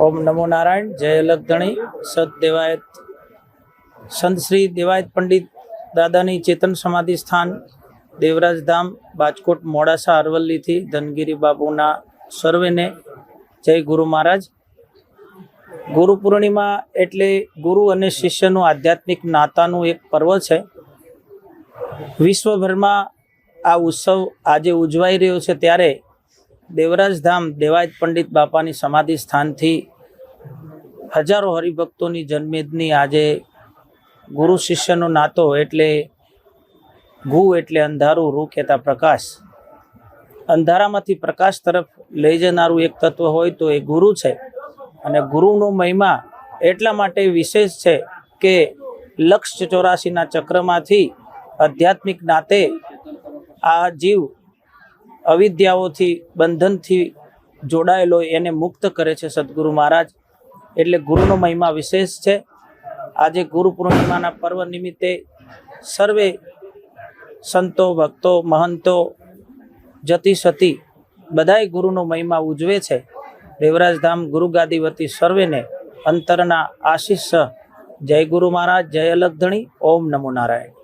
ओम नमो नारायण। जय लखधणी। सत देवायत संत श्री देवायत पंडित दादानी चेतन समाधि स्थान देवराज धाम बाजकोट मोड़ासा अरवल्ली थी धनगिरी बाबूना सर्वेने जय गुरु महाराज। गुरु पूर्णिमा एटले गुरु अने शिष्यनु आध्यात्मिक नातानु एक पर्व है। विश्वभर में आ उत्सव आज उजवाई रह्यो छे त्यारे देवराज धाम देवायत पंडित बापानी समाधि स्थान थी हजारों हरिभक्तों की जन्मेदनी आजे गुरु शिष्यनो नातो एटले गु एटले अंधारू रू कहता प्रकाश अंधारामांथी प्रकाश तरफ लई जनारू एक तत्व होय तो ए गुरु छे। अने गुरुनो महिमा एटला माटे विशेष छे के लक्ष 84 ना चक्रमांथी आध्यात्मिक नाते आ जीव अविद्याओथी बंधनथी जोड़ायेलो एने मुक्त करे छे सद्गुरु महाराज। एटले गुरुनो महिमा विशेष छे। आजे गुरु पूर्णिमाना पर्व निमित्ते सर्वे संतो भक्तो महंतो जति सती बधाय गुरुनो महिमा उजवे छे। देवराज धाम गुरु गादी वती सर्वेने अंतरना आशीष। जय गुरु महाराज। जय लखधणी। ओम नमो नारायण।